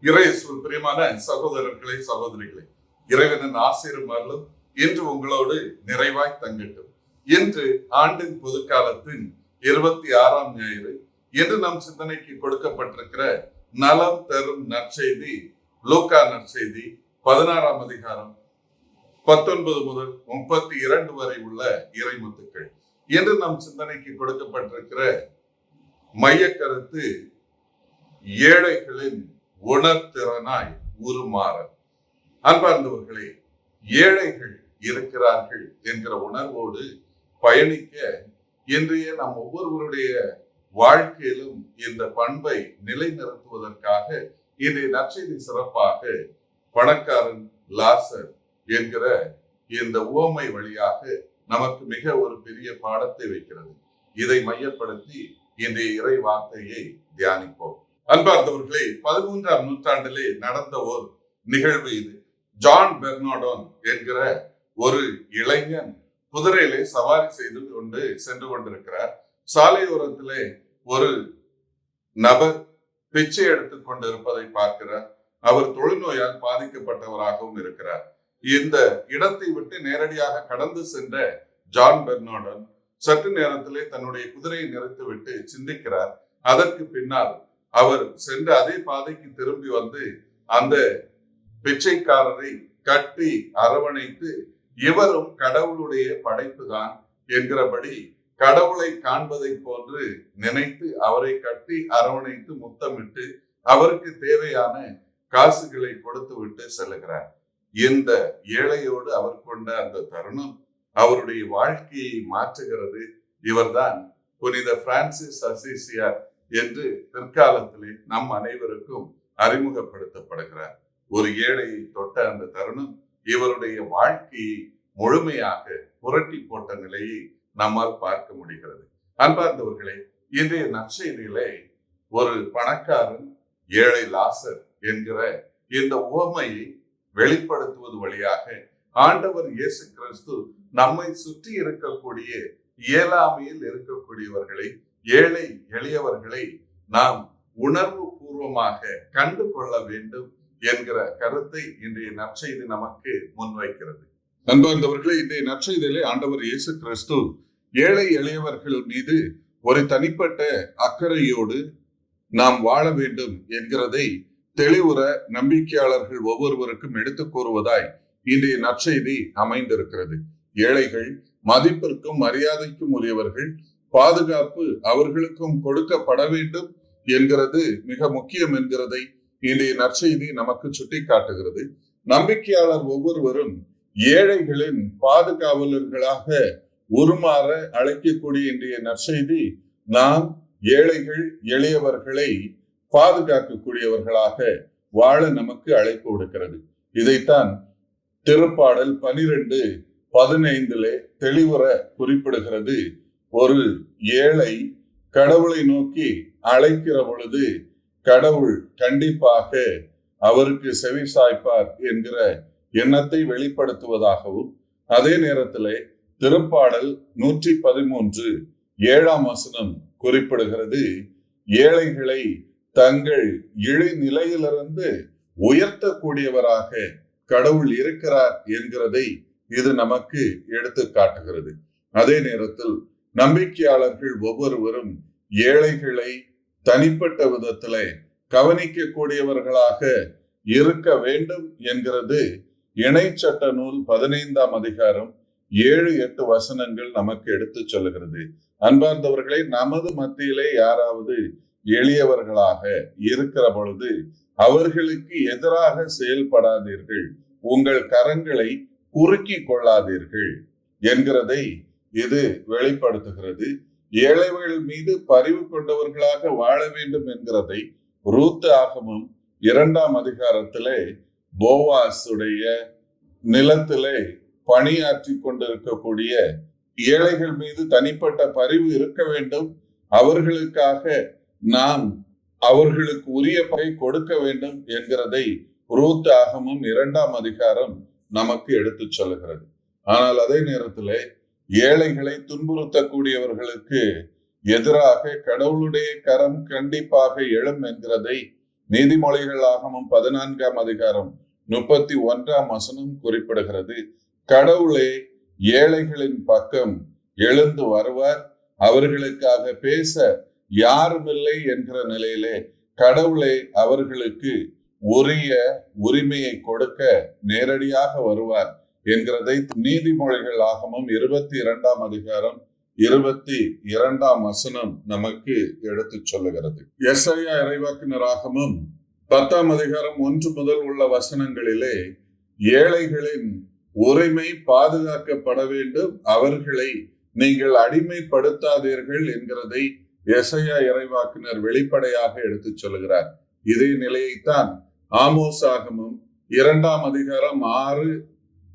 இறையேசுவில் பிரியமான சகோதரர்களே, சகோதரிகளே, இறைவனின் ஆசீரும் அருளும் இன்று உங்களோடு நிறைவாய் தங்கட்டும். இன்று ஆண்டின் பொதுக்காலத்தின் 26ஆம் ஞாயிறு. இன்று நம் சிந்தனைக்கு கொடுக்கப்பட்டிருக்கிற நலம் தரும் நற்செய்தி லூக்கா நற்செய்தி 16ஆம் அதிகாரம் 19 முதல் 32 வரை உள்ள இறைமுத்துக்கள். இன்று நம் சிந்தனைக்கு கொடுக்கப்பட்டிருக்கிற மைய கருத்து ஏழைகளின் உணர்திறனாய் உருமாற. அன்பார்ந்தவர்களே, ஏழைகள் இருக்கிறார்கள் என்கிற உணர்வோடு பயணிக்க இன்றைய நம் ஒவ்வொருவருடைய வாழ்க்கையிலும் இந்த பண்பை நிலைநிறுத்துவதற்காக இன்றைய நற்செய்தி சிறப்பாக பணக்காரன் லாசர் என்கிற இந்த உவமை வழியாக நமக்கு மிக ஒரு பெரிய பாடத்தை வைக்கிறது. இதை மையப்படுத்தி இன்றைய இறை வார்த்தையை தியானிப்போம். அன்பார்ந்தவர்களே, 13ஆம் நூற்றாண்டிலே நடந்த ஒரு நிகழ்வு இது. ஜான் பெர்னார்டோன் என்கிற ஒரு இளைஞன் குதிரையிலே சவாரி செய்து கொண்டு சென்று கொண்டிருக்கிறார். சாலையோரத்திலே ஒரு நபர் பிச்சை எடுத்துக் கொண்டிருப்பதை பார்க்கிறார். அவர் தொழுநோயால் பாதிக்கப்பட்டவராகவும் இருக்கிறார். இந்த இடத்தை விட்டு நேரடியாக கடந்து சென்ற ஜான் பெர்னார்டோன் சற்று நேரத்திலே தன்னுடைய குதிரையை நிறுத்திவிட்டு சிந்திக்கிறார். அதற்கு பின்னால் அவர் சென்ற அதே பாதைக்கு திரும்பி வந்து அந்த பிச்சைக்காரரை கட்டி அரவணைத்து, இவரும் கடவுளுடைய படைப்பு தான் என்கிறபடி கடவுளை காண்பதை போன்று நினைத்து அவரை கட்டி அரவணைத்து முத்தமிட்டு அவருக்கு தேவையான காசுகளை கொடுத்து விட்டு செல்லுகிறார். இந்த ஏழையோடு அவர் கொண்ட அந்த தருணம் அவருடைய வாழ்க்கையை மாற்றுகிறது. இவர்தான் புனித பிரான்சிஸ் அசிசியார் என்று பிற்காலத்திலே நம் அனைவருக்கும் அறிமுகப்படுத்தப்படுகிறார். ஒரு ஏழையை தொட்ட அந்த தருணம் இவருடைய வாழ்க்கையை முழுமையாக புரட்டி போட்ட நிலையை நம்மால் பார்க்க முடிகிறது. அன்பார்ந்தவர்களே, இன்றைய நற்செய்தியிலே ஒரு பணக்காரன் ஏழை லாசர் என்கிற இந்த உவமையை வெளிப்படுத்துவது வழியாக ஆண்டவர் இயேசு கிறிஸ்து நம்மை சுற்றி இருக்கக்கூடிய இயலாமையில் இருக்கக்கூடியவர்களை, ஏழை எளியவர்களை நாம் உணர்வு பூர்வமாக கண்டு கொள்ள வேண்டும் என்கிற கருத்தை இன்றைய நற்செய்தி நமக்கு முன்வைக்கிறது. அன்பார்ந்தவர்களே, இன்றைய நற்செய்தியிலே ஆண்டவர் இயேசு கிறிஸ்து ஏழை எளியவர்கள் மீது ஒரு தனிப்பட்ட அக்கறையோடு நாம் வாழ வேண்டும் என்கிறதை தெளிவுற நம்பிக்கையாளர்கள் ஒவ்வொருவருக்கும் எடுத்துக் கூறுவதாய் இன்றைய நற்செய்தி அமைந்திருக்கிறது. ஏழைகள் மதிப்பிற்கும் மரியாதைக்கும் உரியவர்கள், பாதுகாப்பு அவர்களுக்கும் கொடுக்கப்பட வேண்டும் என்கிறது மிக முக்கியம் என்கிறதை இன்றைய நற்செய்தி நமக்கு சுட்டி காட்டுகிறது. நம்பிக்கையாளர் ஒவ்வொருவரும் ஏழைகளின் பாதுகாவலர்களாக உருமாற அழைக்கக்கூடிய இன்றைய நற்செய்தி நாம் ஏழைகள் எளியவர்களை பாதுகாக்கக்கூடியவர்களாக வாழ நமக்கு அழைப்பு விடுக்கிறது. இதைத்தான் திருப்பாடல் 12:15 தெளிவுற குறிப்பிடுகிறது. ஒரு ஏழை கடவுளை நோக்கி அழைக்கிற பொழுது கடவுள் கண்டிப்பாக அவருக்கு செவி சாய்ப்பார் என்கிற எண்ணத்தை வெளிப்படுத்துவதாகவும், அதே நேரத்திலே திருப்பாடல் 113:7 குறிப்பிடுகிறது. ஏழைகளை தங்கள் இழிநிலையிலிருந்து உயர்த்தக்கூடியவராக கடவுள் இருக்கிறார் என்கிறதை இது நமக்கு எடுத்து காட்டுகிறது. அதே நேரத்தில் நம்பிக்கையாளர்கள் ஒவ்வொருவரும் ஏழைகளை தனிப்பட்ட விதத்திலே கவனிக்கக்கூடியவர்களாக இருக்க வேண்டும் என்கிறது இணைச்சட்ட நூல் 15ஆம் அதிகாரம் 7-8 நமக்கு எடுத்து சொல்லுகிறது. அன்பார்ந்தவர்களை, நமது மத்தியிலே யாராவது எளியவர்களாக இருக்கிற பொழுது அவர்களுக்கு எதிராக செயல்படாதீர்கள், உங்கள் கரங்களை குறுக்கி கொள்ளாதீர்கள் என்கிறதை இது வெளிப்படுத்துகிறது. ஏழைகள் மீது பரிவு கொண்டவர்களாக வாழ வேண்டும் என்கிறதை ரூத் ஆகமம் 2ஆம் அதிகாரத்திலே போவாசுடைய நிலத்திலே பணியாற்றி கொண்டிருக்கக்கூடிய ஏழைகள் மீது தனிப்பட்ட பரிவு இருக்க வேண்டும், அவர்களுக்காக நாம் அவர்களுக்கு உரிய பகை கொடுக்க வேண்டும் என்கிறதை ரூத் ஆகமம் 2ஆம் அதிகாரம் நமக்கு எடுத்து சொல்லுகிறது. ஆனால் அதே நேரத்திலே ஏழைகளை துன்புறுத்தக்கூடியவர்களுக்கு எதிராக கடவுளுடைய கரம் கண்டிப்பாக எழும் என்கிறதை நீதிமொழிகள் ஆகமம் 14ஆம் அதிகாரம் 31ஆம் வசனம் குறிப்பிடுகிறது, கடவுளே ஏழைகளின் பக்கம் எழுந்து வருவார், அவர்களுக்காக பேச யாருமில்லை என்கிற நிலையிலே கடவுளே அவர்களுக்கு உரிய உரிமையை கொடுக்க நேரடியாக வருவார் என்கிறதை நீதிமொழிகள் ஆகமம் 22ஆம் அதிகாரம் 22ஆம் வசனம் நமக்கு எடுத்து சொல்லுகிறது. எசாயா இறைவாக்கினர் ஆகமம் 10ஆம் அதிகாரம் 1 முதல் உள்ள வசனங்களிலே ஏழைகளின் உரிமை பாதுகாக்கப்பட வேண்டும், அவர்களை நீங்கள் அடிமைப்படுத்தாதீர்கள் என்கிறதை எசாயா இறைவாக்கினர் வெளிப்படையாக எடுத்து சொல்லுகிறார். இதே நிலையைத்தான் ஆமோஸ் ஆகமம் 2ஆம் அதிகாரம் 6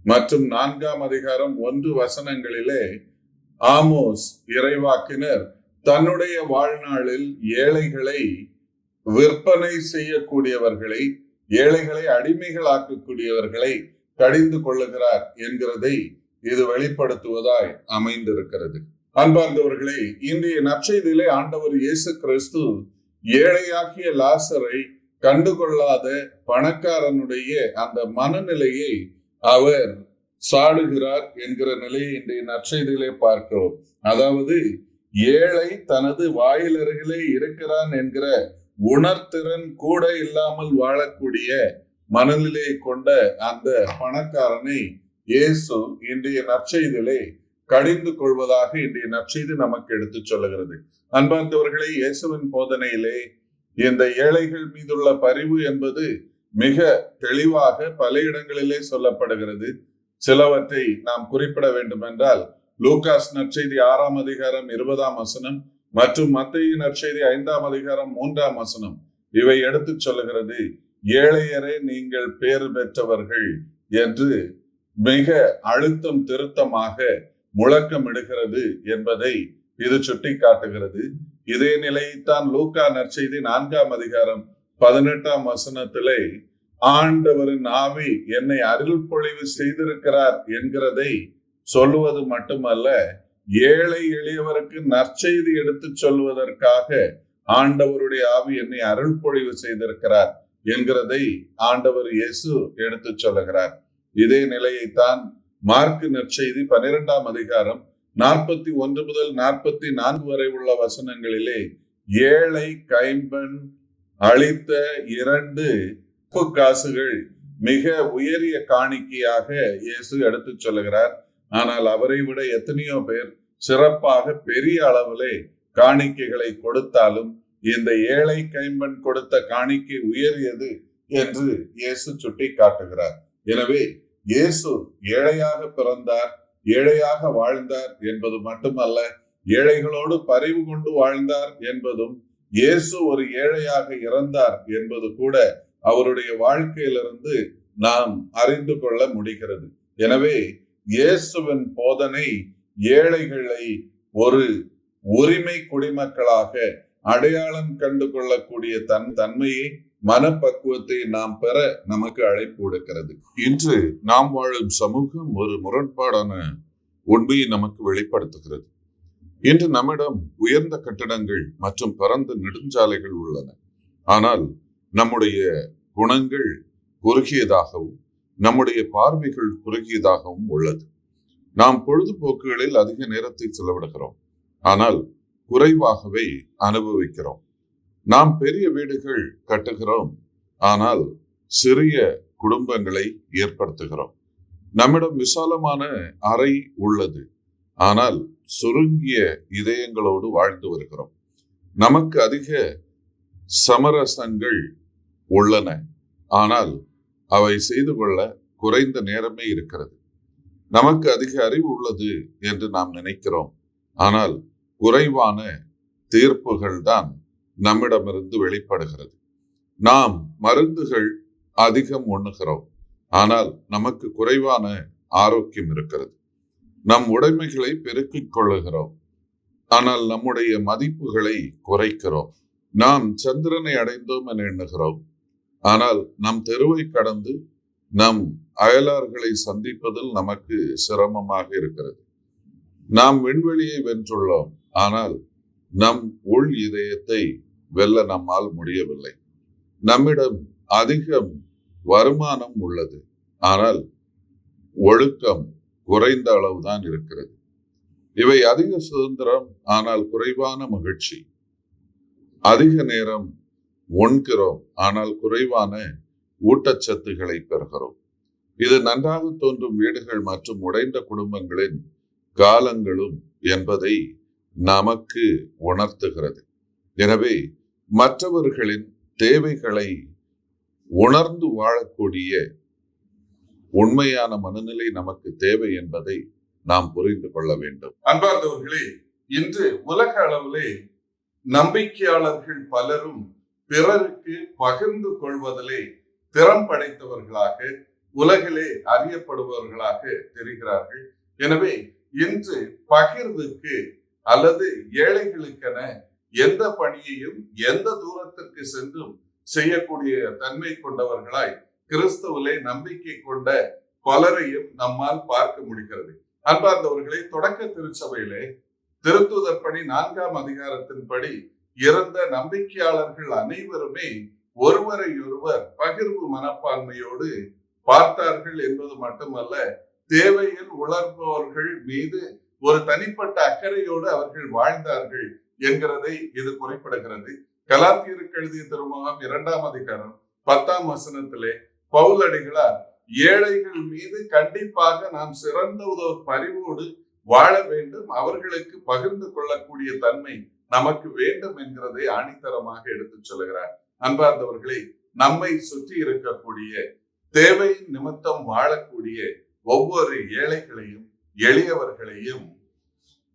மற்றும் 4ஆம் அதிகாரம் 1 வசனங்களிலே ஆமோஸ் இறைவாக்கினர் தன்னுடைய வாழ்நாளில் ஏழைகளை விற்பனை செய்யக்கூடியவர்களை, ஏழைகளை அடிமைகளாக்கக்கூடியவர்களை கடிந்து கொள்ளுகிறார் என்கிறதை இது வெளிப்படுத்துவதாய் அமைந்திருக்கிறது. அன்பார்ந்தவர்களே, இன்றைய நற்செய்தியிலே ஆண்டவர் இயேசு கிறிஸ்து ஏழையாகிய லாசரை கண்டுகொள்ளாத பணக்காரனுடைய அந்த மனநிலையை அவர் சாடுகிறார் என்கிற நிலையை இன்றைய நற்செய்தியிலே பார்க்கிறோம். அதாவது ஏழை தனது வாயில் அருகிலே இருக்கிறான் என்கிற உணர்திறன் கூட இல்லாமல் வாழக்கூடிய மனநிலையை கொண்ட அந்த பணக்காரனை இயேசு இன்றைய நற்செய்தியிலே கடிந்து கொள்வதாக இன்றைய நற்செய்தி நமக்கு எடுத்து சொல்லுகிறது. அன்பார்ந்தவர்களே, இயேசுவின் போதனையிலே இந்த ஏழைகள் மீதுள்ள பரிவு என்பது மிக தெளிவாக பல இடங்களிலே சொல்லப்படுகிறது. சிலவற்றை நாம் குறிப்பிட வேண்டும் என்றால், லூகாஸ் நற்செய்தி 6ஆம் அதிகாரம் 20ஆம் வசனம் மற்றும் மத்தேயு நற்செய்தி 5ஆம் அதிகாரம் 3ஆம் வசனம் இவை எடுத்து சொல்லுகிறது, ஏழையரே நீங்கள் பேறு பெற்றவர்கள் என்று மிக அழுத்தம் திருத்தமாக முழக்கமிடுகிறது என்பதை இது சுட்டி காட்டுகிறது. இதே நிலையைத்தான் லூக்கா நற்செய்தி 4ஆம் அதிகாரம் 18ஆம் வசனத்திலே ஆண்டவரின் ஆவி என்னை அருள் பொழிவு செய்திருக்கிறார் என்கிறதை சொல்லுவது மட்டுமல்ல, ஏழை எளியவருக்கு நற்செய்தி எடுத்து சொல்வதற்காக ஆண்டவருடைய ஆவி என்னை அருள் பொழிவு செய்திருக்கிறார் என்கிறதை ஆண்டவர் இயேசு எடுத்து சொல்லுகிறார். இதே நிலையைத்தான் மார்க்கு நற்செய்தி 12ஆம் அதிகாரம் 41 முதல் 44 வரை உள்ள வசனங்களிலே ஏழை கைம்பெண் அளித்த 2 காசுகள் மிக உயரிய காணிக்கையாக இயேசு எடுத்து சொல்லுகிறார். ஆனால் அவரை விட எத்தனையோ பேர் சிறப்பாக பெரிய அளவிலே காணிக்கைகளை கொடுத்தாலும் இந்த ஏழை கைம்பெண் கொடுத்த காணிக்கை உயரியது என்று இயேசு சுட்டி காட்டுகிறார். எனவே இயேசு ஏழையாக பிறந்தார், ஏழையாக வாழ்ந்தார் என்பது மட்டுமல்ல, ஏழைகளோடு பரிவு கொண்டு வாழ்ந்தார் என்பதும், இயேசு ஒரு ஏழையாக இறந்தார் என்பது கூட அவருடைய வாழ்க்கையிலிருந்து நாம் அறிந்து கொள்ள முடிகிறது. எனவே இயேசுவின் போதனை ஏழைகளை ஒரு உரிமை குடிமக்களாக அடையாளம் கண்டு கொள்ளக்கூடிய தன்மையை, மனப்பக்குவத்தை நாம் பெற நமக்கு அழைப்பு விடுக்கிறது. இன்று நாம் வாழும் சமூகம் ஒரு முரண்பாடான உண்மையை நமக்கு வெளிப்படுத்துகிறது. இன்று நம்மிடம் உயர்ந்த கட்டடங்கள் மற்றும் பரந்த நெடுஞ்சாலைகள் உள்ளன. ஆனால் நம்முடைய குணங்கள் குறுகியதாகவும் நம்முடைய பார்வைகள் குறுகியதாகவும் உள்ளது. நாம் பொழுதுபோக்குகளில் அதிக நேரத்தை செலவிடுகிறோம், ஆனால் குறைவாகவே அனுபவிக்கிறோம். நாம் பெரிய வீடுகள் கட்டுகிறோம், ஆனால் சிறிய குடும்பங்களை ஏற்படுத்துகிறோம். நம்மிடம் விசாலமான அறை உள்ளது, ஆனால் சுருங்கிய இதயங்களோடு வாழ்ந்து வருகிறோம். நமக்கு அதிக சமரசங்கள் உள்ளன, ஆனால் அவை செய்து கொள்ள குறைந்த நேரமே இருக்கிறது. நமக்கு அதிக அறிவு உள்ளது என்று நாம் நினைக்கிறோம், ஆனால் குறைவான தீர்ப்புகள் தான் நம்மிடமிருந்து வெளிப்படுகிறது. நாம் மருந்துகள் அதிகம் உண்ணுகிறோம், ஆனால் நமக்கு குறைவான ஆரோக்கியம் இருக்கிறது. நம் உடைமைகளை பெருக்கிக் கொள்ளுகிறோம், ஆனால் நம்முடைய மதிப்புகளை குறைக்கிறோம். நாம் சந்திரனை அடைந்தோம் என எண்ணுகிறோம், ஆனால் நம் தெருவை கடந்து நம் அயலார்களை சந்திப்பதில் நமக்கு சிரமமாக இருக்கிறது. நாம் விண்வெளியை வென்றுள்ளோம், ஆனால் நம் உள் இதயத்தை வெல்ல நம்மால் முடியவில்லை. நம்மிடம் அதிகம் வருமானம் உள்ளது, ஆனால் ஒழுக்கம் குறைந்த அளவுதான் இருக்கிறது. இவை அதிக சுதந்திரம், ஆனால் குறைவான மகிழ்ச்சி. அதிக நேரம் உண்கிறோம், ஆனால் குறைவான ஊட்டச்சத்துக்களை பெறுகிறோம். இது நன்றாக தோன்றும் வீடுகள் மற்றும் உடைந்த குடும்பங்களின் காலங்களும் என்பதை நமக்கு உணர்த்துகிறது. எனவே மற்றவர்களின் தேவைகளை உணர்ந்து வாழக்கூடிய உண்மையான மனநிலை நமக்கு தேவை என்பதை நாம் புரிந்து கொள்ள வேண்டும். அன்பார்ந்தவர்களே, இன்று உலக அளவிலே நம்பிக்கையாளர்கள் பலரும் பிறருக்கு பகிர்ந்து கொள்வதிலே திறம் படைத்தவர்களாக, உலகிலே அறியப்படுபவர்களாக தெரிகிறார்கள். எனவே இன்று பகிர்வுக்கு அல்லது ஏழைகளுக்கென எந்த பணியையும் எந்த தூரத்திற்கு சென்றும் செய்யக்கூடிய தன்மை கொண்டவர்களாய் கிறிஸ்துவிலே நம்பிக்கை கொண்ட பலரையும் நம்மால் பார்க்க முடிகிறது. அன்பார்ந்தவர்களே, தொடக்க திருச்சபையிலே திருத்துதர் பணி 4ஆம் அதிகாரத்தின்படி இறந்த நம்பிக்கையாளர்கள் அனைவருமே ஒருவரை ஒருவர் பகிர்வு மனப்பான்மையோடு பார்த்தார்கள் என்பது மட்டுமல்ல, தேவையில் உணர்பவர்கள் மீது ஒரு தனிப்பட்ட அக்கறையோடு அவர்கள் வாழ்ந்தார்கள் என்கிறதை இது குறிப்பிடுகிறது. கலாத்தியருக்கு எழுதிய திருமுகம் 2ஆம் அதிகாரம் 10ஆம் வசனத்திலே பவுலடிகளார் ஏழைகள் மீது கண்டிப்பாக நாம் சிறந்த ஒரு பரிவோடு வாழ வேண்டும், அவர்களுக்கு பகிர்ந்து கொள்ளக்கூடிய தன்மை நமக்கு வேண்டும் என்கிறதை ஆணித்தரமாக எடுத்துச் சொல்கிறார். அன்பார்ந்தவர்களே, நம்மை சுற்றி இருக்கக்கூடிய தேவை நிமித்தம் வாழக்கூடிய ஒவ்வொரு ஏழைகளையும், எளியவர்களையும்,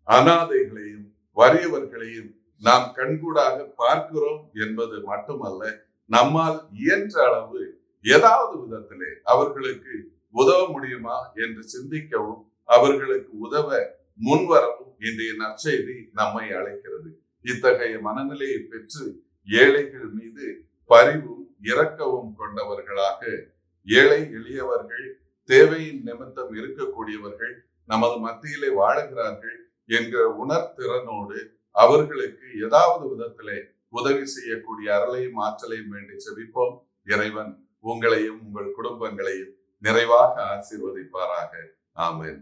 அனாதைகளையும், வறியவர்களையும் நாம் கண்கூடாக பார்க்கிறோம் என்பது மட்டுமல்ல, நம்மால் இயன்ற அளவு ஏதாவது விதத்திலே அவர்களுக்கு உதவ முடியுமா என்று சிந்திக்கவும், அவர்களுக்கு உதவ முன்வரவும் இன்றைய நற்செய்தி நம்மை அழைக்கிறது. இத்தகைய மனநிலையை பெற்று ஏழைகள் மீது பரிவும் இரக்கவும் கொண்டவர்களாக, ஏழை எளியவர்கள், தேவையின் நிமித்தம் இருக்கக்கூடியவர்கள் நமது மத்தியிலே வாழுகிறார்கள் என்கிற உணர்திறனோடு அவர்களுக்கு ஏதாவது விதத்திலே உதவி செய்யக்கூடிய அருளையும் ஆற்றலையும் வேண்டி செபிப்போம். இறைவன் உங்களையும் உங்கள் குடும்பங்களையும் நிறைவாக ஆசீர்வதிப்பாராக. ஆமென்.